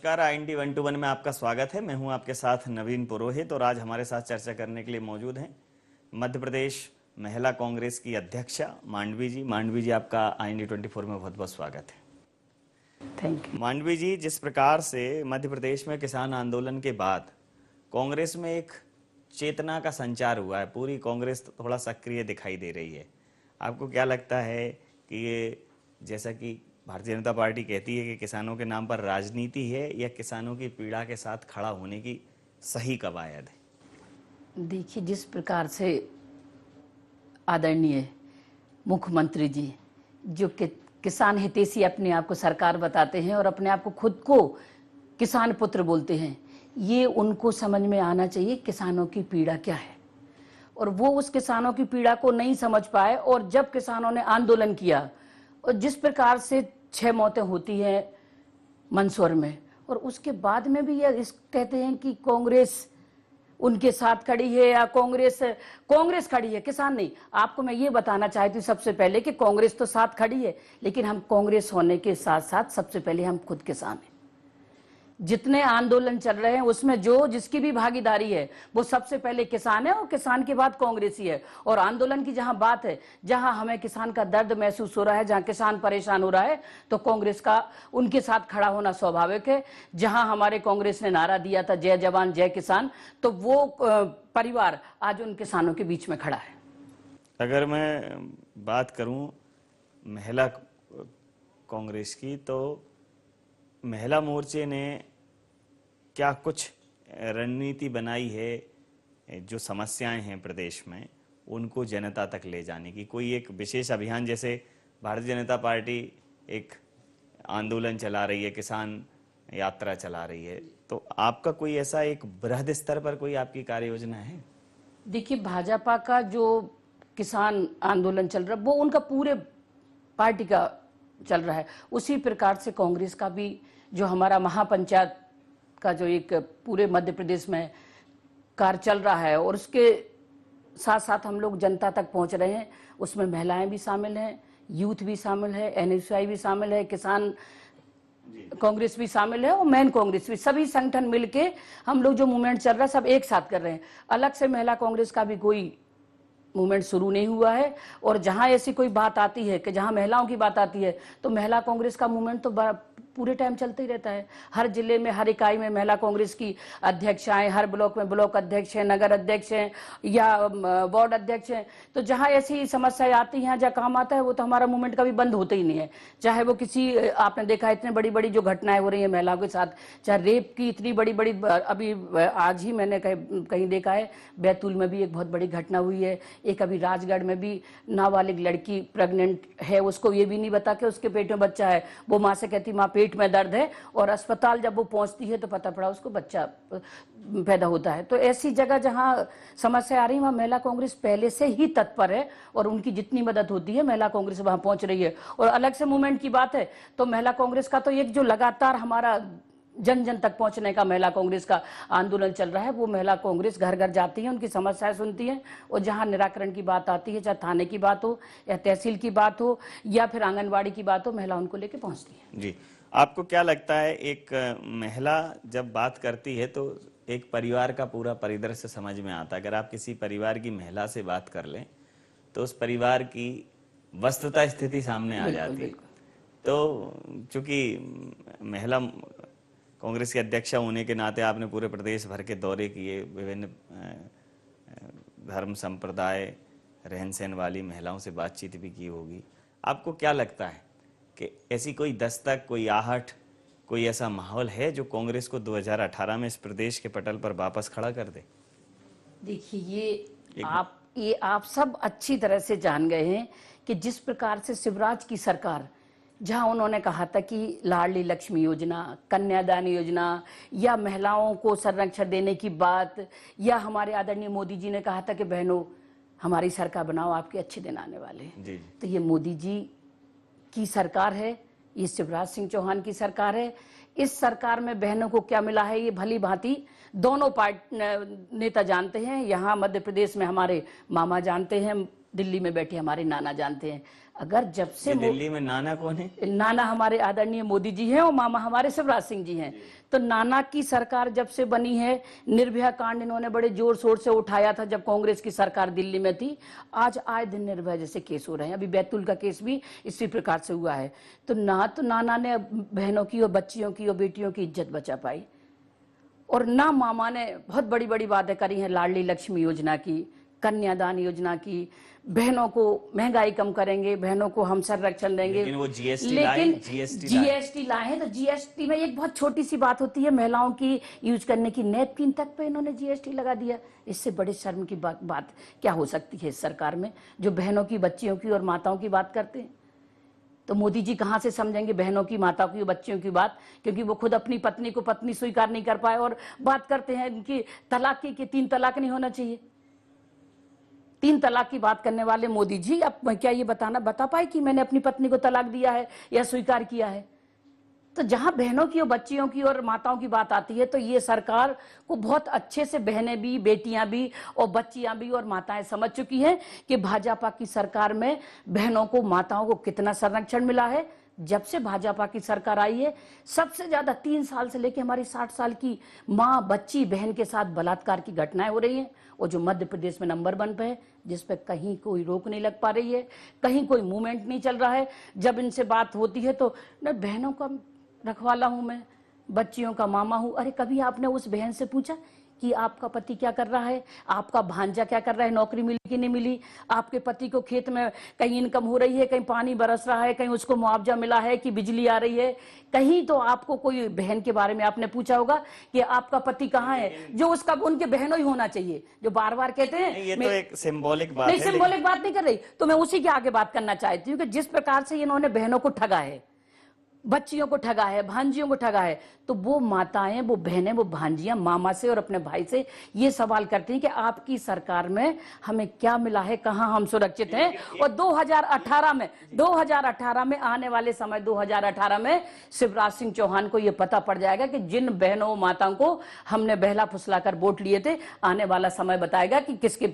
नमस्कार, IND 121 में आपका स्वागत है। मैं हूं आपके साथ नवीन पुरोहित और आज हमारे साथ चर्चा करने के लिए मौजूद हैं मध्य प्रदेश महिला कांग्रेस की अध्यक्षा मांडवी जी। मांडवी जी, आपका IND 24 में बहुत बहुत स्वागत है। Thank you. मांडवी जी, जिस प्रकार से मध्य प्रदेश में किसान आंदोलन के बाद कांग्रेस में एक चेतना का संचार हुआ है, पूरी कांग्रेस थोड़ा सक्रिय दिखाई दे रही है। आपको क्या लगता है कि ये, जैसा कि भारतीय जनता पार्टी कहती है कि किसानों के नाम पर राजनीति है, या किसानों की पीड़ा के साथ खड़ा होने की सही कवायद है? देखिए, जिस प्रकार से आदरणीय मुख्यमंत्री जी जो किसान हितैषी अपने आप को सरकार बताते हैं और अपने आप को खुद को किसान पुत्र बोलते हैं, ये उनको समझ में आना चाहिए किसानों की पीड़ा क्या है। और वो उस किसानों की पीड़ा को नहीं समझ पाए और जब किसानों ने आंदोलन किया और जिस प्रकार से 6 मौतें होती हैं मंदसौर में, और उसके बाद में भी ये कहते हैं कि कांग्रेस उनके साथ खड़ी है या कांग्रेस खड़ी है, किसान नहीं। आपको मैं ये बताना चाहती हूँ सबसे पहले कि कांग्रेस तो साथ खड़ी है, लेकिन हम कांग्रेस होने के साथ साथ सबसे पहले हम खुद किसान हैं। जितने आंदोलन चल रहे हैं उसमें जो जिसकी भी भागीदारी है वो सबसे पहले किसान है और किसान के बाद कांग्रेस ही है। और आंदोलन की जहां बात है, जहां हमें किसान का दर्द महसूस हो रहा है, जहां किसान परेशान हो रहा है, तो कांग्रेस का उनके साथ खड़ा होना स्वाभाविक है। जहां हमारे कांग्रेस ने नारा दिया था जय जवान जय किसान, तो वो परिवार आज उन किसानों के बीच में खड़ा है। अगर मैं बात करूं महिला कांग्रेस की, तो महिला मोर्चे ने क्या कुछ रणनीति बनाई है जो समस्याएं हैं प्रदेश में उनको जनता तक ले जाने की? कोई एक विशेष अभियान, जैसे भारतीय जनता पार्टी एक आंदोलन चला रही है, किसान यात्रा चला रही है, तो आपका कोई ऐसा एक बृहद स्तर पर कोई आपकी कार्य योजना है? देखिए, भाजपा का जो किसान आंदोलन चल रहा है वो उनका पूरे पार्टी का चल रहा है। उसी प्रकार से कांग्रेस का भी जो हमारा महापंचायत का जो एक पूरे मध्य प्रदेश में कार्य चल रहा है और उसके साथ साथ हम लोग जनता तक पहुंच रहे हैं, उसमें महिलाएं भी शामिल हैं, यूथ भी शामिल है, NSY भी शामिल है, किसान कांग्रेस भी शामिल है और मैन कांग्रेस भी, सभी संगठन मिलके हम लोग जो मूवमेंट चल रहा है सब एक साथ कर रहे हैं। अलग से महिला कांग्रेस का भी कोई मूवमेंट शुरू नहीं हुआ है। और जहां ऐसी कोई बात आती है कि जहां महिलाओं की बात आती है तो महिला कांग्रेस का मूवमेंट तो पूरे टाइम चलता ही रहता है। हर जिले में, हर इकाई में महिला कांग्रेस की अध्यक्षाएं, हर ब्लॉक में ब्लॉक अध्यक्ष हैं, नगर अध्यक्ष हैं या वार्ड अध्यक्ष हैं। तो जहां ऐसी समस्याएं आती हैं, जहां काम आता है, वो तो हमारा मूवमेंट कभी बंद होता ही नहीं है। चाहे वो किसी, आपने देखा इतनी बड़ी बड़ी जो घटनाएं हो रही है महिलाओं के साथ, चाहे रेप की इतनी बड़ी बड़ी, अभी आज ही मैंने कहीं देखा है बैतूल में भी एक बहुत बड़ी घटना हुई है। एक अभी राजगढ़ में भी नाबालिग लड़की प्रेग्नेंट है, उसको ये भी नहीं बता के उसके पेट में बच्चा है, वो माँ से कहती माँ पेट में दर्द है, और अस्पताल जब वो पहुंचती है तो पता पड़ा उसको बच्चा पैदा होता है। तो ऐसी जगह जहां समस्या आ रही है वहां महिला कांग्रेस पहले से ही तत्पर है और उनकी जितनी मदद होती है महिला कांग्रेस वहां पहुंच रही है। और अलग से मूवमेंट की बात है तो महिला कांग्रेस का तो एक जो लगातार हमारा जन जन तक पहुंचने का महिला कांग्रेस का आंदोलन चल रहा है, वो महिला कांग्रेस घर घर जाती है, उनकी समस्याएं सुनती है और जहां निराकरण की बात आती है, चाहे थाने की बात हो या तहसील की बात हो या फिर आंगनबाड़ी की बात हो, महिला उनको लेके पहुंचती है। जी, आपको क्या लगता है, एक महिला जब बात करती है तो एक परिवार का पूरा परिदृश्य समझ में आता है? अगर आप किसी परिवार की महिला से बात कर लें तो उस परिवार की वस्तुतः स्थिति सामने आ जाती है। तो चूंकि महिला कांग्रेस के अध्यक्षा होने के नाते आपने पूरे प्रदेश भर के दौरे किए, विभिन्न धर्म संप्रदाय रहन सहन वाली महिलाओं से बातचीत भी की होगी। आपको क्या लगता है कि ऐसी कोई दस्तक, कोई आहट, कोई ऐसा माहौल है जो कांग्रेस को 2018 में इस प्रदेश के पटल पर वापस खड़ा कर दे? देखिए, ये आप सब अच्छी तरह से जान गए हैं कि जिस प्रकार से शिवराज की सरकार, जहां उन्होंने कहा था कि लाडली लक्ष्मी योजना, कन्यादान योजना या महिलाओं को संरक्षण देने की बात, या हमारे आदरणीय मोदी जी ने कहा था कि बहनों हमारी सरकार बनाओ, आपके अच्छे दिन आने वाले हैं। तो ये मोदी जी की सरकार है, ये शिवराज सिंह चौहान की सरकार है। इस सरकार में बहनों को क्या मिला है ये भली भांति दोनों नेता जानते हैं, यहाँ मध्य प्रदेश में हमारे मामा जानते हैं, दिल्ली में बैठे हमारे नाना जानते हैं। अगर जब से दिल्ली में नाना कौन है? नाना हमारे आदरणीय मोदी जी हैं और मामा हमारे शिवराज सिंह जी हैं। तो नाना की सरकार जब से बनी है, निर्भया कांड इन्होंने बड़े जोर शोर से उठाया था जब कांग्रेस की सरकार दिल्ली में थी। आज आए दिन निर्भया जैसे केस हो रहे हैं, अभी बैतूल का केस भी इसी प्रकार से हुआ है। तो नाना ने बहनों की और बच्चियों की और बेटियों की इज्जत बचा पाई, और ना मामा ने बहुत बड़ी बड़ी बातें करी हैं, लाडली लक्ष्मी योजना की, कन्यादान योजना की, बहनों को महंगाई कम करेंगे, बहनों को हम संरक्षण देंगे। लेकिन वो जीएसटी लाए हैं। तो जीएसटी में एक बहुत छोटी सी बात होती है, महिलाओं की यूज करने की नैपकिन तक पे इन्होंने जीएसटी लगा दिया। इससे बड़े शर्म की बात क्या हो सकती है इस सरकार में, जो बहनों की, बच्चियों की और माताओं की बात करते हैं। तो मोदी जी कहां से समझेंगे बहनों की, माताओं की, बच्चियों की बात, क्योंकि वो खुद अपनी पत्नी को पत्नी स्वीकार नहीं कर पाए और बात करते हैं इनकी तलाक की, 3 तलाक नहीं होना चाहिए। 3 तलाक की बात करने वाले मोदी जी अब क्या ये बता पाए कि मैंने अपनी पत्नी को तलाक दिया है या स्वीकार किया है? तो जहां बहनों की और बच्चियों की और माताओं की बात आती है, तो ये सरकार को बहुत अच्छे से बहनें भी, बेटियां भी और बच्चियां भी और माताएं समझ चुकी हैं कि भाजपा की सरकार में बहनों को, माताओं को कितना संरक्षण मिला है। जब से भाजपा की सरकार आई है, सबसे ज्यादा 3 साल से लेकर हमारी 60 साल की माँ, बच्ची, बहन के साथ बलात्कार की घटनाएं हो रही हैं, और जो मध्य प्रदेश में नंबर 1 पे है, जिस पे कहीं कोई रोक नहीं लग पा रही है, कहीं कोई मूवमेंट नहीं चल रहा है। जब इनसे बात होती है तो न, बहनों का रखवाला हूं मैं, बच्चियों का मामा हूं। अरे कभी आपने उस बहन से पूछा कि आपका पति क्या कर रहा है, आपका भांजा क्या कर रहा है, नौकरी मिली कि नहीं मिली, आपके पति को खेत में कहीं इनकम हो रही है, कहीं पानी बरस रहा है, कहीं उसको मुआवजा मिला है कि बिजली आ रही है? कहीं तो आपको कोई बहन के बारे में आपने पूछा होगा कि आपका पति कहाँ है, जो उसका उनके बहनों ही होना चाहिए, जो बार बार कहते हैं। ये तो एक सिंबॉलिक बात है। नहीं, सिंबॉलिक बात नहीं कर रही, तो मैं उसी के आगे बात करना चाहती हूँ कि जिस प्रकार से इन्होंने बहनों को ठगा है, बच्चियों को ठगा है, भांजियों को ठगा है, तो वो माताएं, वो बहनें, वो भांजियां मामा से और अपने भाई से ये सवाल करती हैं कि आपकी सरकार में हमें क्या मिला है, कहां हम सुरक्षित हैं। और 2018 में आने वाले समय 2018 में शिवराज सिंह चौहान को ये पता पड़ जाएगा कि जिन बहनों, माताओं को हमने बहला फुसलाकर वोट लिए थे, आने वाला समय बताएगा कि किसके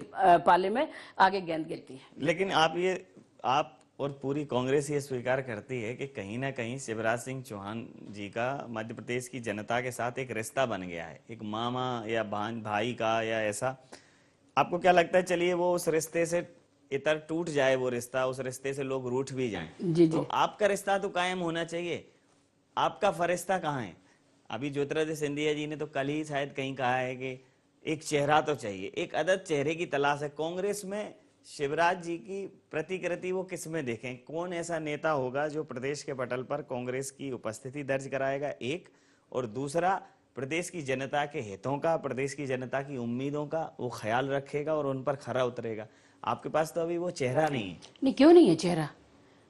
पाले में आगे गेंद गिरती है। लेकिन आप और पूरी कांग्रेस ये स्वीकार करती है कि कहीं ना कहीं शिवराज सिंह चौहान जी का मध्य प्रदेश की जनता के साथ एक रिश्ता बन गया है, एक मामा या भाई का, या ऐसा आपको क्या लगता है? चलिए वो उस रिश्ते से इतर टूट जाए, वो रिश्ता, उस रिश्ते से लोग रूठ भी जाएं, तो आपका रिश्ता तो कायम होना चाहिए। आपका फरिश्ता कहाँ है? अभी ज्योतिरादित्य सिंधिया जी ने तो कल ही शायद कहीं कहा है कि एक चेहरा तो चाहिए, एक अदद चेहरे की तलाश है कांग्रेस में। शिवराज जी की प्रतिकृति वो किस में देखें? कौन ऐसा नेता होगा जो प्रदेश के पटल पर कांग्रेस की उपस्थिति दर्ज कराएगा, एक, और दूसरा प्रदेश की जनता के हितों का, प्रदेश की जनता की उम्मीदों का वो ख्याल रखेगा और उन पर खरा उतरेगा? आपके पास तो अभी वो चेहरा नहीं है। नहीं, क्यों नहीं है चेहरा?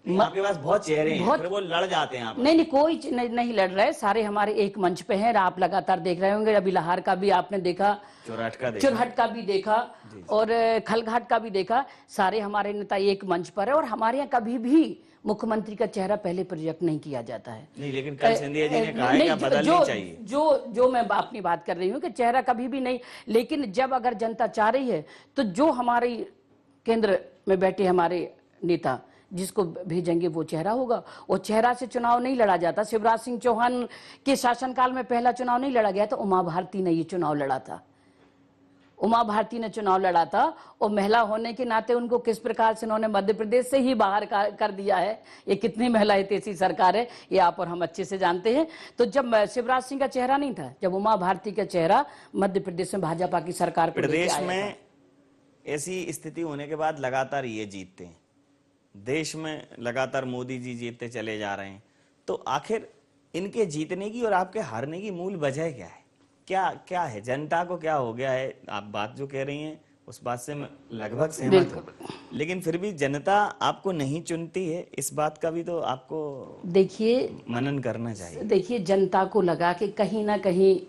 आपके पास बहुत चेहरे हैं, फिर वो लड़ जाते हैं आप। नहीं, कोई नहीं लड़ रहे, सारे हमारे एक मंच पे हैं। आप लगातार देख रहे होंगे, अभी लाहौर का भी आपने देखा, चुरहट का भी देखा और खलघाट का भी देखा। सारे हमारे नेता एक मंच पर है, और हमारे यहाँ कभी भी मुख्यमंत्री का चेहरा पहले प्रोजेक्ट नहीं किया जाता है। नहीं, लेकिन कल सिंधिया जी ने कहा है कि बदलनी चाहिए। जो मैं अपनी बात कर रही हूँ कि चेहरा कभी भी नहीं, लेकिन जब अगर जनता चाह रही है तो जो हमारे केंद्र में बैठे हमारे नेता जिसको भेजेंगे वो चेहरा होगा। और चेहरा से चुनाव नहीं लड़ा जाता। शिवराज सिंह चौहान के शासनकाल में पहला चुनाव नहीं लड़ा गया, तो उमा भारती ने ये चुनाव लड़ा था। उमा भारती ने चुनाव लड़ा था, और महिला होने के नाते उनको किस प्रकार से उन्होंने मध्य प्रदेश से ही बाहर कर दिया है। ये कितनी महिला हितैषी सरकार है, ये आप और हम अच्छे से जानते हैं। तो जब शिवराज सिंह का चेहरा नहीं था, जब उमा भारती का चेहरा मध्य प्रदेश में भाजपा की सरकार प्रदेश में ऐसी स्थिति होने के बाद लगातार ये जीतते हैं, देश में लगातार मोदी जी जीतते चले जा रहे हैं, तो आखिर इनके जीतने की और आपके हारने की मूल वजह क्या है? क्या है? जनता को क्या हो गया है? आप बात जो कह रही हैं उस बात से मैं लगभग सहमत हूं, लेकिन फिर भी जनता आपको नहीं चुनती है, इस बात का भी तो आपको देखिए मनन करना चाहिए। देखिए, जनता को लगा कि कहीं ना कहीं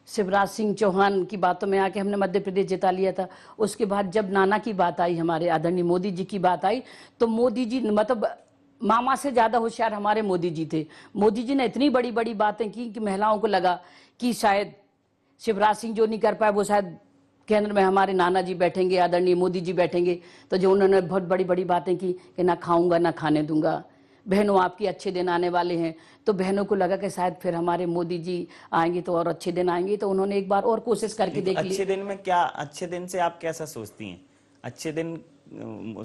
शिवराज सिंह चौहान की बातों में आके हमने मध्य प्रदेश जिता लिया था। उसके बाद जब नाना की बात आई, हमारे आदरणीय मोदी जी की बात आई, तो मोदी जी मतलब मामा से ज्यादा होशियार हमारे मोदी जी थे। मोदी जी ने इतनी बड़ी बड़ी बातें की कि महिलाओं को लगा कि शायद शिवराज सिंह जो नहीं कर पाए वो शायद केंद्र में हमारे नाना जी बैठेंगे, आदरणीय मोदी जी बैठेंगे, तो जो उन्होंने बहुत बड़ी बड़ी बातें की कि ना खाऊंगा ना खाने दूंगा, बहनों आपकी अच्छे दिन आने वाले हैं, तो बहनों को लगा कि शायद फिर हमारे मोदी जी आएंगे तो और अच्छे दिन आएंगे, तो उन्होंने एक बार और कोशिश करके देख ली। अच्छे दिन में क्या, अच्छे दिन से आप कैसा सोचती हैं? अच्छे दिन,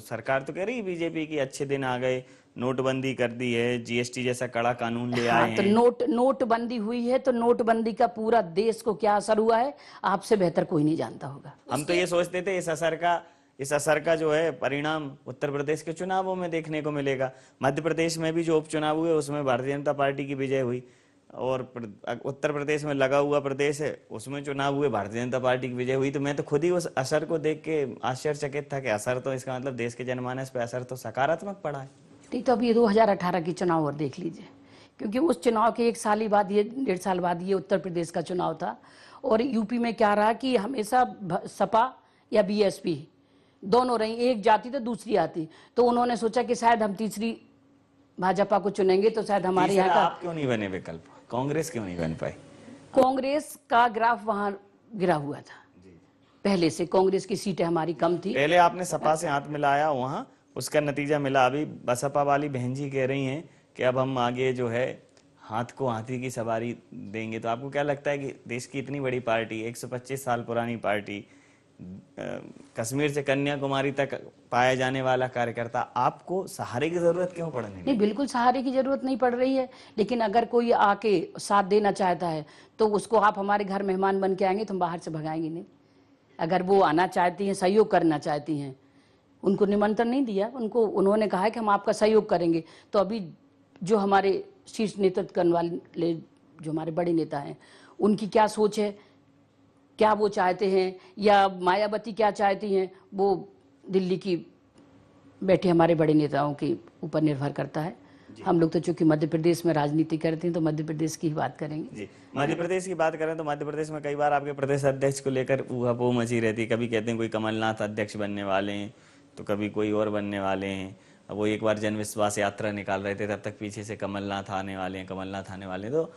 सरकार तो कह रही है बीजेपी की अच्छे दिन आ गए, नोटबंदी कर दी है, जीएसटी जैसा कड़ा कानून ले आए तो हैं। नोटबंदी हुई है, तो नोटबंदी का पूरा देश को क्या असर हुआ है आपसे बेहतर कोई नहीं जानता होगा। हम तो ये सोचते थे इस असर का जो है परिणाम उत्तर प्रदेश के चुनावों में देखने को मिलेगा। मध्य प्रदेश में भी जो उपचुनाव हुए उसमें भारतीय जनता पार्टी की विजय हुई, और उत्तर प्रदेश में लगा हुआ प्रदेश है उसमें चुनाव हुए, भारतीय जनता पार्टी की विजय हुई। तो मैं तो खुद ही उस असर को देख के आश्चर्यचकित था कि असर तो, इसका मतलब देश के जनमानस पे असर तो सकारात्मक पड़ा है। नहीं तो अभी 2018 की चुनाव और देख लीजिए, क्योंकि उस चुनाव के 1 साल बाद, ये 1.5 साल बाद ये उत्तर प्रदेश का चुनाव था। और यूपी में क्या रहा कि हमेशा सपा या बीएसपी दोनों रही, एक जाती तो दूसरी आती, तो उन्होंने सोचा कि शायद हम तीसरी भाजपा को चुनेंगे तो शायद हमारे यहाँ का। आप क्यों नहीं बने विकल्प? कांग्रेस क्यों नहीं बन पाई? कांग्रेस का ग्राफ वहां गिरा हुआ था पहले से, कांग्रेस की सीटें हमारी कम थी। पहले आपने सपा से हाथ मिलाया वहां, उसका नतीजा मिला। अभी बसपा वाली बहन जी कह रही हैं कि अब हम आगे जो है हाथ को हाथी की सवारी देंगे। तो आपको क्या लगता है कि देश की इतनी बड़ी पार्टी, 125 साल पुरानी पार्टी, कश्मीर से कन्याकुमारी तक पाया जाने वाला कार्यकर्ता, आपको सहारे की जरूरत क्यों पड़ रही है? नहीं, बिल्कुल सहारे की जरूरत नहीं पड़ रही है, लेकिन अगर कोई आके साथ देना चाहता है तो उसको, आप हमारे घर मेहमान बन के आएंगे तो हम बाहर से भगाएंगे नहीं। अगर वो आना चाहती हैं, सहयोग करना चाहती हैं, उनको निमंत्रण नहीं दिया, उन्होंने कहा है कि हम आपका सहयोग करेंगे। तो अभी जो हमारे शीर्ष नेतृत्व करने वाले जो हमारे बड़े नेता हैं, उनकी क्या सोच है, क्या वो चाहते हैं, या मायावती क्या चाहती हैं, वो दिल्ली की बैठे हमारे बड़े नेताओं के ऊपर निर्भर करता है। हम लोग तो चूंकि मध्य प्रदेश में राजनीति करते हैं तो मध्य प्रदेश की ही बात करेंगे। जी, मध्य प्रदेश की बात करें तो मध्य प्रदेश में कई बार आपके प्रदेश अध्यक्ष को लेकर ऊहापोह मची रहती है। कभी कहते हैं कोई कमलनाथ अध्यक्ष बनने वाले हैं, तो कभी कोई और बनने वाले हैं। अब वो एक बार जन विश्वास यात्रा निकाल रहे थे, तब तक पीछे से कमलनाथ आने वाले हैं, कमलनाथ आने वाले हैं। तो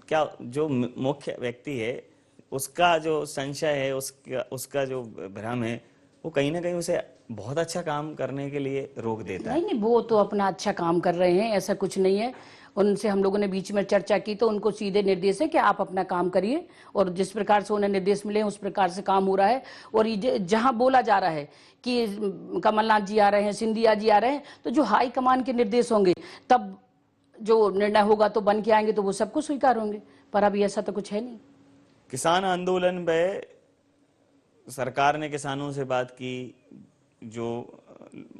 क्या जो मुख्य व्यक्ति है उसका जो संशय है, उसका जो भ्रम है, वो कहीं ना कहीं उसे बहुत अच्छा काम करने के लिए रोक देता है? नहीं, वो तो अपना अच्छा काम कर रहे हैं, ऐसा कुछ नहीं है। उनसे हम लोगों ने बीच में चर्चा की तो उनको सीधे निर्देश है कि आप अपना काम करिए, और जिस प्रकार से उन्हें निर्देश मिले उस प्रकार से काम हो रहा है। और जहां बोला जा रहा है कि कमलनाथ जी आ रहे हैं, सिंधिया जी आ रहे हैं, तो जो हाई कमान के निर्देश होंगे तब जो निर्णय होगा तो बन के आएंगे, तो वो सबको स्वीकार होंगे। पर अभी ऐसा तो कुछ है नहीं। किसान आंदोलन में सरकार ने किसानों से बात की, जो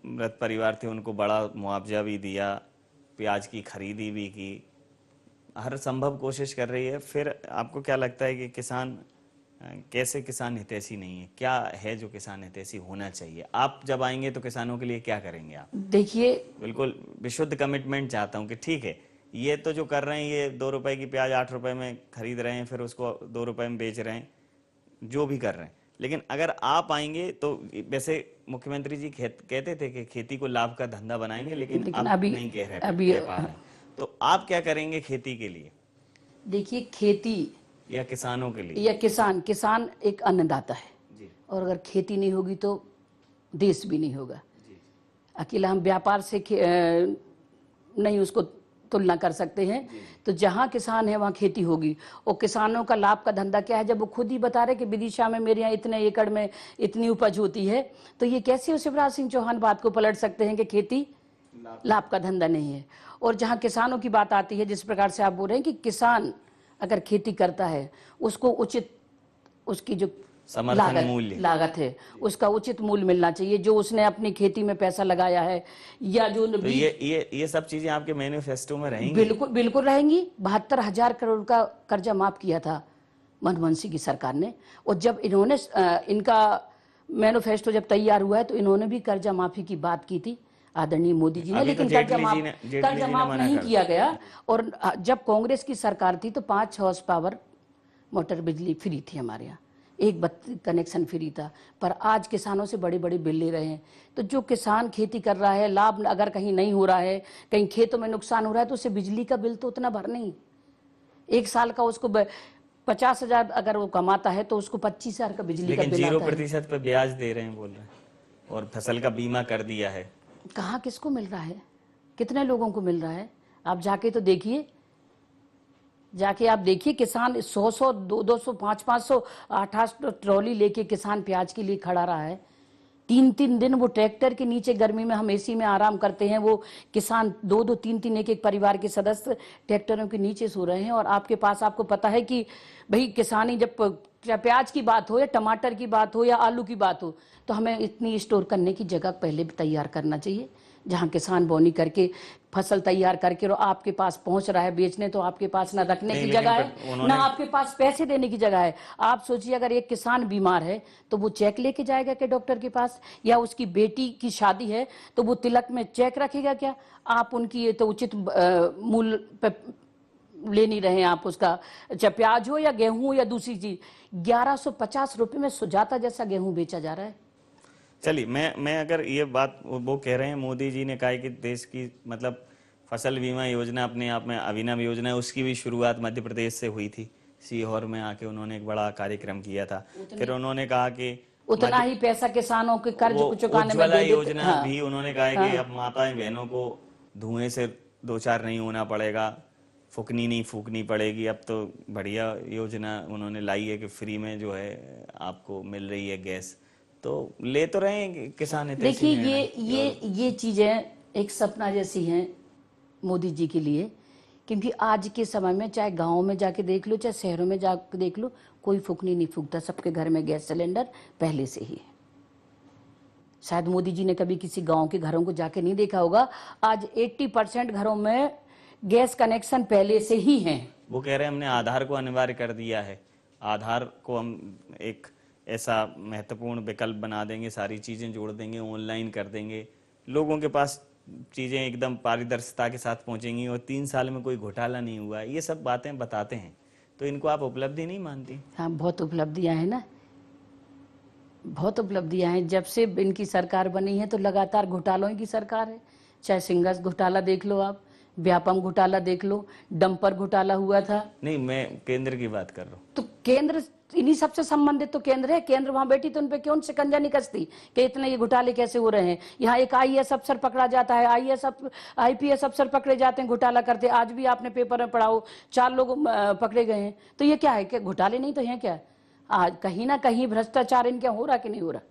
मृत परिवार थे उनको बड़ा मुआवजा भी दिया, प्याज की खरीदी भी की, हर संभव कोशिश कर रही है। फिर आपको क्या लगता है कि किसान कैसे किसान हितैषी नहीं है? क्या है जो किसान हितैषी होना चाहिए? आप जब आएंगे तो किसानों के लिए क्या करेंगे आप? देखिए, बिल्कुल विशुद्ध कमिटमेंट चाहता हूं कि ठीक है, ये तो जो कर रहे हैं, ये 2 रुपए की प्याज 8 रुपए में खरीद रहे हैं, फिर उसको 2 रुपए में बेच रहे हैं, जो भी कर रहे हैं, लेकिन अगर आप आएंगे तो, वैसे मुख्यमंत्री जी कहते थे कि खेती को लाभ का धंधा बनाएंगे, लेकिन आप अभी नहीं कह पा रहे हैं। तो आप क्या करेंगे खेती के लिए? देखिए, खेती या किसानों के लिए? या किसान एक अन्नदाता है जी। और अगर खेती नहीं होगी तो देश भी नहीं होगा। अकेला हम व्यापार से नहीं उसको तुलना कर सकते हैं। तो जहाँ किसान है वहाँ खेती होगी। और किसानों का लाभ का धंधा क्या है, जब वो खुद ही बता रहे कि विदिशा में मेरे यहाँ इतने एकड़ में इतनी उपज होती है, तो ये कैसे शिवराज सिंह चौहान बात को पलट सकते हैं कि खेती लाभ का धंधा नहीं है। और जहाँ किसानों की बात आती है, जिस प्रकार से आप बोल रहे हैं कि किसान अगर खेती करता है उसको उचित, उसकी जो लागत है उसका उचित मूल्य मिलना चाहिए, जो उसने अपनी खेती में पैसा लगाया है, या जो तो ये सब चीजें आपके मैनिफेस्टो में रहेंगी? बिल्कुल रहेंगी। 72,000 करोड़ का कर्जा माफ किया था मनमोहन सिंह की सरकार ने, और जब इन्होंने इनका मैनिफेस्टो जब तैयार हुआ है तो इन्होंने भी कर्जा माफी की बात की थी आदरणीय मोदी जी ने, लेकिन कर्जा माफ नहीं किया गया। और जब कांग्रेस की सरकार थी तो 5 हॉर्स पावर मोटर बिजली फ्री थी हमारे यहाँ, एक बत्ती कनेक्शन फ्री था। पर आज किसानों से बड़े बड़े बिल ले रहे हैं। तो जो किसान खेती कर रहा है, लाभ अगर कहीं नहीं हो रहा है, कहीं खेतों में नुकसान हो रहा है, तो उसे बिजली का बिल तो उतना भर नहीं, 1 साल का उसको 50,000 अगर वो कमाता है तो उसको 25,000 का बिजली का लेकिन बिल आता है। 0% पे ब्याज दे रहे हैं बोल रहे हैं, और फसल का बीमा कर दिया है। कहाँ किसको मिल रहा है, कितने लोगों को मिल रहा है? आप जाके तो देखिए, जाके आप देखिए, किसान 100-100, 200-200, 500-500, 8-8 ट्रॉली लेके किसान प्याज के लिए खड़ा रहा है। 3-3 दिन वो ट्रैक्टर के नीचे, गर्मी में हम एसी में आराम करते हैं, वो किसान 2-2, 3-3, एक परिवार के सदस्य ट्रैक्टरों के नीचे सो रहे हैं। और आपके पास, आपको पता है कि भाई किसानी, जब प्याज की बात हो या टमाटर की बात हो या आलू की बात हो, तो हमें इतनी स्टोर करने की जगह पहले भी तैयार करना चाहिए, जहां किसान बोनी करके फसल तैयार करके और आपके पास पहुंच रहा है बेचने, तो आपके पास ना रखने नहीं, की लेकिन जगह है, ना आपके पास पैसे देने की जगह है। आप सोचिए, अगर एक किसान बीमार है तो वो चेक लेके जाएगा क्या डॉक्टर के पास? या उसकी बेटी की शादी है तो वो तिलक में चेक रखेगा क्या? आप उनकी ये तो उचित मूल्य पे ले नहीं रहे हैं आप उसका, चाहे प्याज हो या गेहूं या दूसरी चीज। 1150 रुपए में सुजाता जैसा गेहूं बेचा जा रहा है। चलिए, मैं अगर ये बात, वो कह रहे हैं, मोदी जी ने कहा है कि देश की मतलब फसल बीमा योजना अपने आप में अभिनव योजना है, उसकी भी शुरुआत मध्य प्रदेश से हुई थी। सीहोर में आके उन्होंने एक बड़ा कार्यक्रम किया था। फिर उन्होंने कहा कि उतना ही पैसा किसानों के कर्ज को चुकाने में उज्ज्वला दे देते। योजना हाँ, भी उन्होंने कहा है कि अब माताएं बहनों को धुएं से दो चार नहीं होना पड़ेगा, फूकनी नहीं फूकनी पड़ेगी। अब तो बढ़िया योजना उन्होंने लाई है कि फ्री में जो है आपको मिल रही है गैस। तो ले तो रहे हैं किसान हितैषी देखिए, निर्णय। ये चीजें एक सपना जैसी हैं मोदी जी के लिए, क्योंकि आज के समय में चाहे गांव में जाके देख लो, चाहे शहरों में जाके देख लो, कोई फूकनी नहीं फूकता, सबके घर में गैस सिलेंडर पहले से ही है। शायद मोदी जी ने कभी किसी गांव के घरों को जाके नहीं देखा होगा, आज 80% घरों में गैस कनेक्शन पहले से ही हैं। वो कह रहे हैं हमने आधार को अनिवार्य कर दिया है, आधार को हम एक ऐसा महत्वपूर्ण विकल्प बना देंगे, सारी चीजें जोड़ देंगे, ऑनलाइन कर देंगे, लोगों के पास चीजें एकदम पारदर्शिता के साथ पहुंचेंगी और 3 साल में कोई घोटाला नहीं हुआ। ये सब बातें बताते हैं, तो इनको आप उपलब्धि नहीं मानती? हाँ, बहुत उपलब्धियां हैं ना, बहुत उपलब्धियां हैं। जब से इनकी सरकार बनी है तो लगातार घोटालों की सरकार है। चाहे सिंगस घोटाला देख लो आप, व्यापम घोटाला देख लो, डंपर घोटाला हुआ था। नहीं, मैं केंद्र की बात कर रहा हूँ। तो केंद्र, इन्हीं सबसे संबंधित तो केंद्र है। केंद्र वहां बैठी तो उनपे क्यों शिकंजा नहीं कसती कि इतने ये घोटाले कैसे हो रहे हैं? यहाँ एक आईएएस अफसर पकड़ा जाता है, आईपीएस अफसर पकड़े जाते हैं घोटाला करते। आज भी आपने पेपर में पढ़ा हो, 4 लोग पकड़े गए हैं। तो ये क्या है, क्या घोटाले नहीं तो हैं क्या? आज कहीं ना कहीं भ्रष्टाचार इनके हो रहा कि नहीं हो रहा?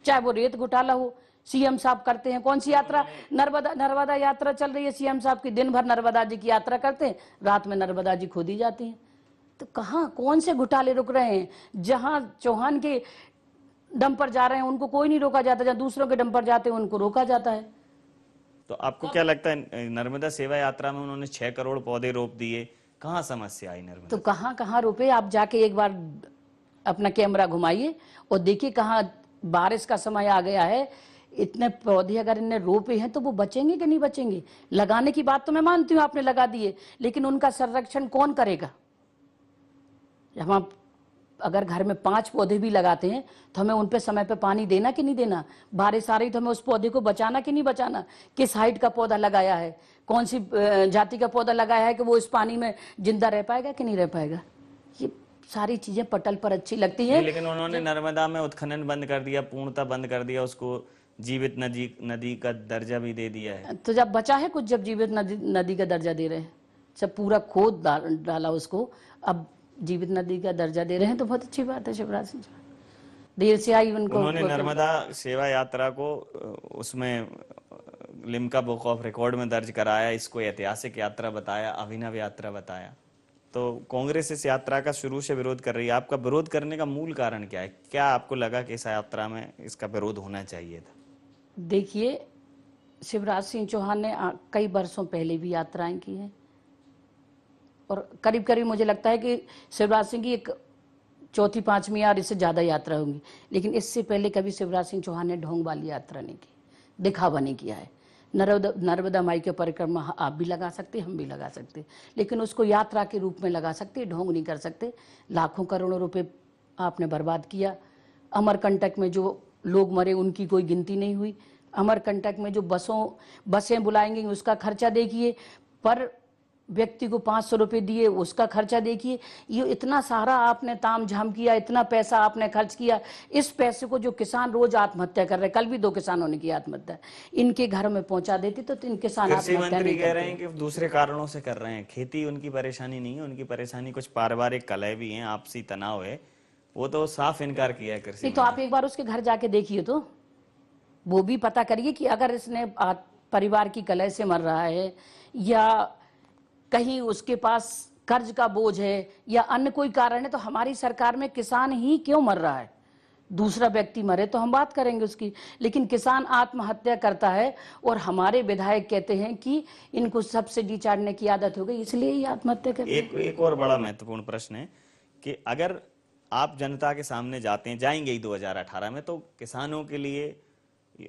चाहे वो रेत घोटाला हो, सीएम साहब करते हैं। कौन सी यात्रा? नर्मदा यात्रा चल रही है सीएम साहब की, दिन भर नर्मदा जी की यात्रा करते हैं, रात में नर्मदा जी खोदी जाती हैं। तो कहाँ, कौन से घोटाले रुक रहे हैं? जहां चौहान के दम पर जा रहे हैं उनको कोई नहीं रोका जाता, जहां दूसरों के दम पर जाते हैं उनको रोका जाता है। तो आपको क्या लगता है, नर्मदा सेवा यात्रा में उन्होंने 6 करोड़ पौधे रोप दिए, कहाँ समस्या आई नर्मदा? तो कहाँ कहाँ रोपे? आप जाके एक बार अपना कैमरा घुमाइए और देखिए कहाँ बारिश का समय आ गया है, इतने पौधे अगर इनने रोपे हैं तो वो बचेंगे कि नहीं बचेंगे? लगाने की बात तो मैं मानती हूँ, आपने लगा दिए, लेकिन उनका संरक्षण कौन करेगा? हम अगर घर में 5 पौधे भी लगाते हैं तो हमें उन पे समय पे पानी देना कि नहीं देना? बारिश आ रही तो हमें उस पौधे को बचाना कि नहीं बचाना? किस हाइट का पौधा लगाया है, कौन सी जाति का पौधा लगाया है कि वो इस पानी में जिंदा रह पाएगा कि नहीं रह पाएगा? ये सारी चीजें पटल पर अच्छी लगती है। लेकिन उन्होंने नर्मदा में उत्खनन बंद कर दिया, पूर्णतः बंद कर दिया, उसको जीवित नदी का दर्जा भी दे दिया है। तो जब बचा है कुछ, जब जीवित नदी का दर्जा दे रहे हैं, जब पूरा खोद डाला उसको, अब जीवित नदी का दर्जा दे रहे हैं, तो बहुत अच्छी बात है। शिवराज सिंह देर से आई उनको। उन्होंने नर्मदा सेवा यात्रा को उसमें लिम्का बुक ऑफ रिकॉर्ड में दर्ज कराया, इसको ऐतिहासिक यात्रा बताया, अभिनव यात्रा बताया। तो कांग्रेस इस यात्रा का शुरू से विरोध कर रही है। आपका विरोध करने का मूल कारण क्या है? क्या आपको लगा कि इस यात्रा में इसका विरोध होना चाहिए था? देखिए, शिवराज सिंह चौहान ने कई वर्षों पहले भी यात्राएं की हैं और करीब करीब मुझे लगता है कि शिवराज सिंह की एक 4वीं 5वीं और इससे ज़्यादा यात्रा होंगी, लेकिन इससे पहले कभी शिवराज सिंह चौहान ने ढोंग वाली यात्रा नहीं की, दिखावा नहीं किया है। नर्मदा माई के परिक्रमा आप भी लगा सकते, हम भी लगा सकते, लेकिन उसको यात्रा के रूप में लगा सकते, ढोंग नहीं कर सकते। लाखों करोड़ों रुपए आपने बर्बाद किया। अमरकंटक में जो लोग मरे उनकी कोई गिनती नहीं हुई। अमरकंटक में जो बसें बुलाएंगे उसका खर्चा देखिए, पर व्यक्ति को 500 रुपए दिए, उसका खर्चा देखिए। ये इतना सारा आपने ताम झाम किया, इतना पैसा आपने खर्च किया, इस पैसे को जो किसान रोज आत्महत्या कर रहे हैं, कल भी 2 किसानों ने की आत्महत्या, इनके घर में पहुंचा देती तो इन किसान कृषि आत्महत्या मंत्री नहीं कह रहे करते। हैं कि दूसरे कारणों से कर रहे हैं, खेती उनकी परेशानी नहीं है, उनकी परेशानी कुछ पारिवारिक कलह भी है, आपसी तनाव है, वो तो साफ इनकार किया है कृषि नहीं तो आप मंत्री। एक बार उसके घर जाके देखिए, तो वो भी पता करिए कि अगर इसने परिवार की कलह से मर रहा है या कहीं उसके पास कर्ज का बोझ है या अन्य कोई कारण है, तो हमारी सरकार में किसान ही क्यों मर रहा है? दूसरा व्यक्ति मरे तो हम बात करेंगे उसकी, लेकिन किसान आत्महत्या करता है और हमारे विधायक कहते हैं कि इनको सब्सिडी चाटने की आदत हो गई इसलिए ही आत्महत्या करते हैं। एक और बड़ा महत्वपूर्ण प्रश्न है कि अगर आप जनता के सामने जाते हैं, जाएंगे ही 2018 में, तो किसानों के लिए,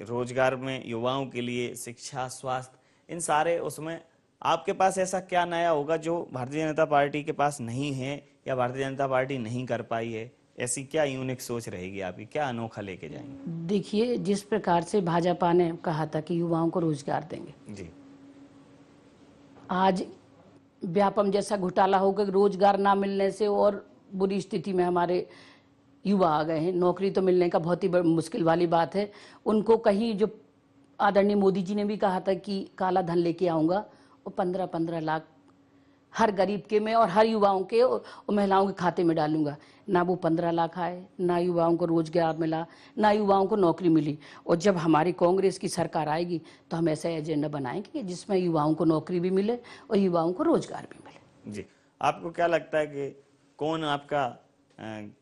रोजगार में युवाओं के लिए, शिक्षा, स्वास्थ्य, इन सारे उसमें आपके पास ऐसा क्या नया होगा जो भारतीय जनता पार्टी के पास नहीं है या भारतीय जनता पार्टी नहीं कर पाई है? ऐसी क्या यूनिक सोच रहेगी आपकी, क्या अनोखा लेके जाएंगे? देखिए, जिस प्रकार से भाजपा ने कहा था कि युवाओं को रोजगार देंगे, जी, आज व्यापम जैसा घोटाला होकर रोजगार ना मिलने से और बुरी स्थिति में हमारे युवा आ गए हैं। नौकरी तो मिलने का बहुत ही मुश्किल वाली बात है। उनको कहीं, जो आदरणीय मोदी जी ने भी कहा था कि काला धन लेके आऊंगा, और 15-15 लाख हर गरीब के में और हर युवाओं के और महिलाओं के खाते में डालूंगा, ना वो 15 लाख आए, ना युवाओं को रोजगार मिला, ना युवाओं को नौकरी मिली। और जब हमारी कांग्रेस की सरकार आएगी तो हम ऐसा एजेंडा बनाएंगे कि जिसमें युवाओं को नौकरी भी मिले और युवाओं को रोजगार भी मिले। जी, आपको क्या लगता है कि कौन आपका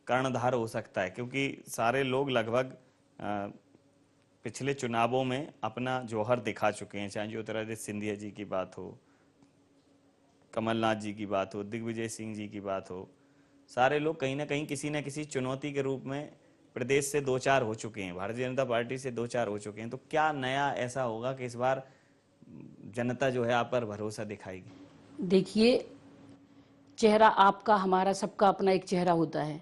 कर्णधार हो सकता है? क्योंकि सारे लोग लगभग पिछले चुनावों में अपना जौहर दिखा चुके हैं, चाहे ज्योतिरादित्य सिंधिया जी की बात हो, कमलनाथ जी की बात हो, दिग्विजय सिंह जी की बात हो, सारे लोग कहीं ना कहीं किसी न किसी चुनौती के रूप में प्रदेश से 2-4 हो चुके हैं, भारतीय जनता पार्टी से 2-4 हो चुके हैं। तो क्या नया ऐसा होगा कि इस बार जनता जो है आप पर भरोसा दिखाएगी? देखिए, चेहरा आपका, हमारा, सबका अपना एक चेहरा होता है,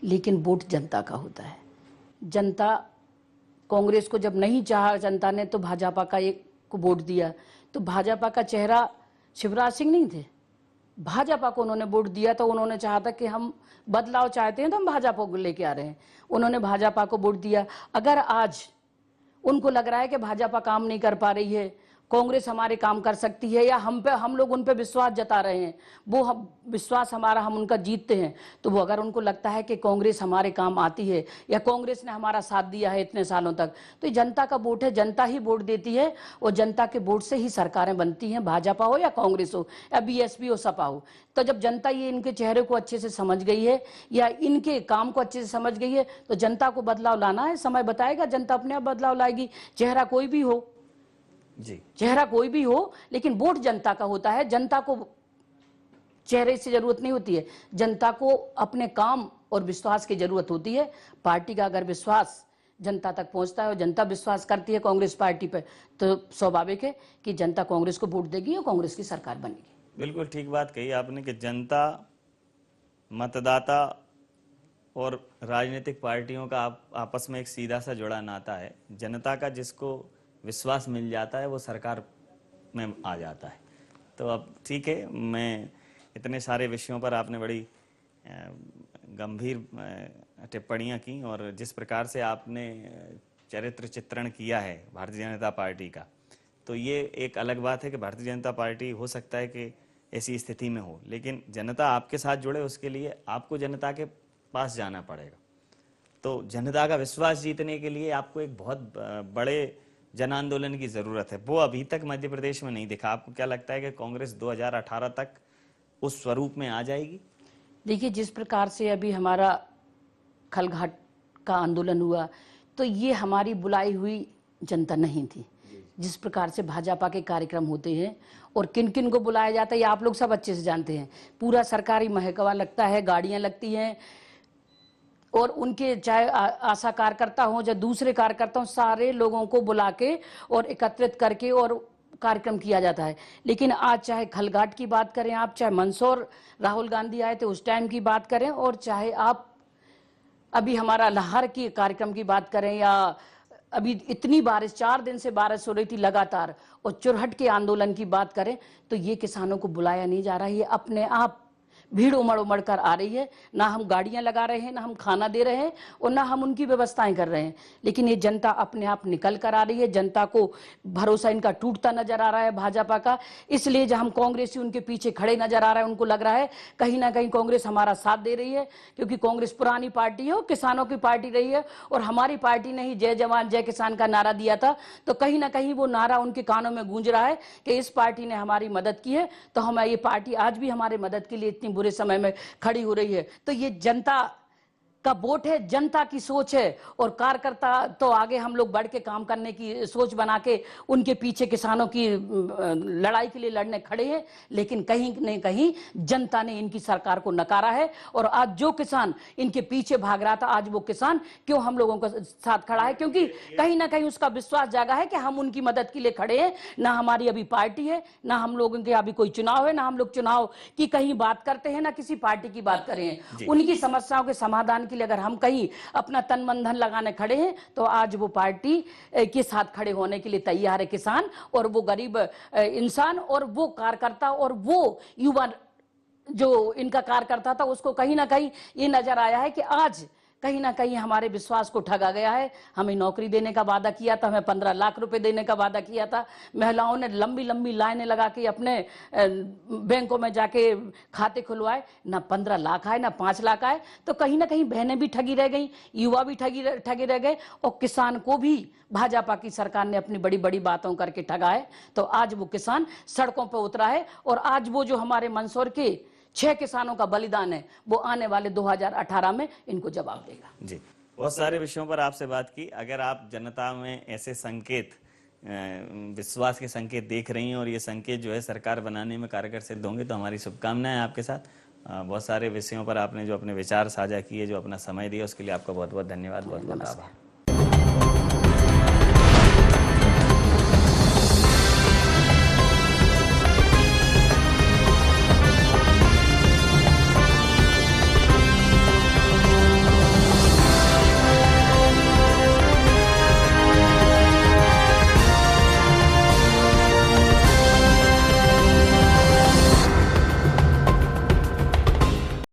लेकिन वोट जनता का होता है। जनता कांग्रेस को जब नहीं चाहा जनता ने, तो भाजपा का एक को वोट दिया। तो भाजपा का चेहरा शिवराज सिंह नहीं थे, भाजपा को उन्होंने वोट दिया। तो उन्होंने चाहा था कि हम बदलाव चाहते हैं तो हम भाजपा को लेके आ रहे हैं, उन्होंने भाजपा को वोट दिया। अगर आज उनको लग रहा है कि भाजपा काम नहीं कर पा रही है, कांग्रेस हमारे काम कर सकती है, या हम लोग उन पे विश्वास जता रहे हैं, वो विश्वास हमारा, हम उनका जीतते हैं, तो वो अगर उनको लगता है कि कांग्रेस हमारे काम आती है या कांग्रेस ने हमारा साथ दिया है इतने सालों तक, तो ये जनता का वोट है, जनता ही वोट देती है और जनता के वोट से ही सरकारें बनती हैं, भाजपा हो या कांग्रेस हो या बीएसपी हो, सपा हो। तो जब जनता ये इनके चेहरे को अच्छे से समझ गई है या इनके काम को अच्छे से समझ गई है, तो जनता को बदलाव लाना है, समय बताएगा, जनता अपने आप बदलाव लाएगी। चेहरा कोई भी हो जी, चेहरा कोई भी हो, लेकिन वोट जनता का होता है। जनता को चेहरे से जरूरत नहीं होती है, जनता को अपने काम और विश्वास की जरूरत होती है। पार्टी का अगर विश्वास जनता तक पहुंचता है और जनता विश्वास करती है कांग्रेस पार्टी पर, तो स्वाभाविक है कि जनता कांग्रेस को वोट देगी और कांग्रेस की सरकार बनेगी। बिल्कुल ठीक बात कही आपने कि जनता, मतदाता और राजनीतिक पार्टियों का आपस में एक सीधा सा जुड़ा नाता है। जनता का जिसको विश्वास मिल जाता है वो सरकार में आ जाता है। तो अब ठीक है, मैं इतने सारे विषयों पर आपने बड़ी गंभीर टिप्पणियां की और जिस प्रकार से आपने चरित्र चित्रण किया है भारतीय जनता पार्टी का, तो ये एक अलग बात है कि भारतीय जनता पार्टी हो सकता है कि ऐसी स्थिति में हो, लेकिन जनता आपके साथ जुड़े उसके लिए आपको जनता के पास जाना पड़ेगा। तो जनता का विश्वास जीतने के लिए आपको एक बहुत बड़े जन आंदोलन की जरूरत है, वो अभी तक मध्य प्रदेश में नहीं दिखा। आपको क्या लगता है कि कांग्रेस 2018 तक उस स्वरूप में आ जाएगी? देखिए, जिस प्रकार से अभी हमारा खलघाट का आंदोलन हुआ, तो ये हमारी बुलाई हुई जनता नहीं थी। जिस प्रकार से भाजपा के कार्यक्रम होते हैं और किन किन को बुलाया जाता है, ये आप लोग सब अच्छे से जानते हैं। पूरा सरकारी महकमा लगता है, गाड़ियां लगती हैं, और उनके चाहे आशा कार्यकर्ता हो या दूसरे कार्यकर्ता हो, सारे लोगों को बुला के और एकत्रित करके और कार्यक्रम किया जाता है। लेकिन आज चाहे खलघाट की बात करें आप, चाहे मंदसौर राहुल गांधी आए थे उस टाइम की बात करें, और चाहे आप अभी हमारा लहर की कार्यक्रम की बात करें या अभी इतनी बारिश, 4 दिन से बारिश हो रही थी लगातार, और चुरहट के आंदोलन की बात करें तो ये किसानों को बुलाया नहीं जा रहा है। ये अपने आप भीड़ उमड़ उमड़ कर आ रही है। ना हम गाड़ियां लगा रहे हैं, ना हम खाना दे रहे हैं, और ना हम उनकी व्यवस्थाएं कर रहे हैं, लेकिन ये जनता अपने आप निकल कर आ रही है। जनता को भरोसा इनका टूटता नजर आ रहा है भाजपा का। इसलिए जब हम कांग्रेसी उनके पीछे खड़े नजर आ रहे हैं, उनको लग रहा है कहीं ना कहीं कांग्रेस हमारा साथ दे रही है, क्योंकि कांग्रेस पुरानी पार्टी है और किसानों की पार्टी रही है, और हमारी पार्टी ने ही जय जवान जय किसान का नारा दिया था। तो कहीं ना कहीं वो नारा उनके कानों में गूंज रहा है कि इस पार्टी ने हमारी मदद की है, तो हम ये पार्टी आज भी हमारे मदद के लिए इतनी बुरे समय में खड़ी हो रही है। तो ये जनता का वोट है, जनता की सोच है, और कार्यकर्ता तो आगे हम लोग बढ़ के काम करने की सोच बना के उनके पीछे किसानों की लड़ाई के लिए लड़ने खड़े हैं। लेकिन कहीं न कहीं जनता ने इनकी सरकार को नकारा है, और आज जो किसान इनके पीछे भाग रहा था, आज वो किसान क्यों हम लोगों के साथ खड़ा है? क्योंकि कहीं ना कहीं उसका विश्वास जागा है कि हम उनकी मदद के लिए खड़े हैं। ना हमारी अभी पार्टी है, ना हम लोगों के अभी कोई चुनाव है, ना हम लोग चुनाव की कहीं बात करते हैं, ना किसी पार्टी की बात करें। उनकी समस्याओं के समाधान के लिए अगर हम कहीं अपना तन मन धन लगाने खड़े हैं, तो आज वो पार्टी के साथ खड़े होने के लिए तैयार है किसान, और वो गरीब इंसान, और वो कार्यकर्ता, और वो युवा जो इनका कार्यकर्ता था, उसको कहीं ना कहीं ये नजर आया है कि आज कहीं ना कहीं हमारे विश्वास को ठगा गया है। हमें नौकरी देने का वादा किया था, हमें 15 लाख रुपए देने का वादा किया था। महिलाओं ने लंबी लंबी लाइनें लगा के अपने बैंकों में जाके खाते खुलवाए, ना 15 लाख आए, ना 5 लाख आए। तो कहीं ना कहीं बहनें भी ठगी रह गई, युवा भी ठगे रह गए, और किसान को भी भाजपा की सरकार ने अपनी बड़ी बड़ी बातों करके ठगा है। तो आज वो किसान सड़कों पर उतरा है, और आज वो जो हमारे मंदसौर के 6 किसानों का बलिदान है, वो आने वाले 2018 में इनको जवाब देगा। जी, बहुत सारे विषयों पर आपसे बात की। अगर आप जनता में ऐसे संकेत, विश्वास के संकेत देख रही हैं, और ये संकेत जो है सरकार बनाने में कारगर सिद्ध होंगे, तो हमारी शुभकामनाएं आपके साथ। बहुत सारे विषयों पर आपने जो अपने विचार साझा किए, जो अपना समय दिया, उसके लिए आपका बहुत बहुत धन्यवाद, बहुत बहुत आभार।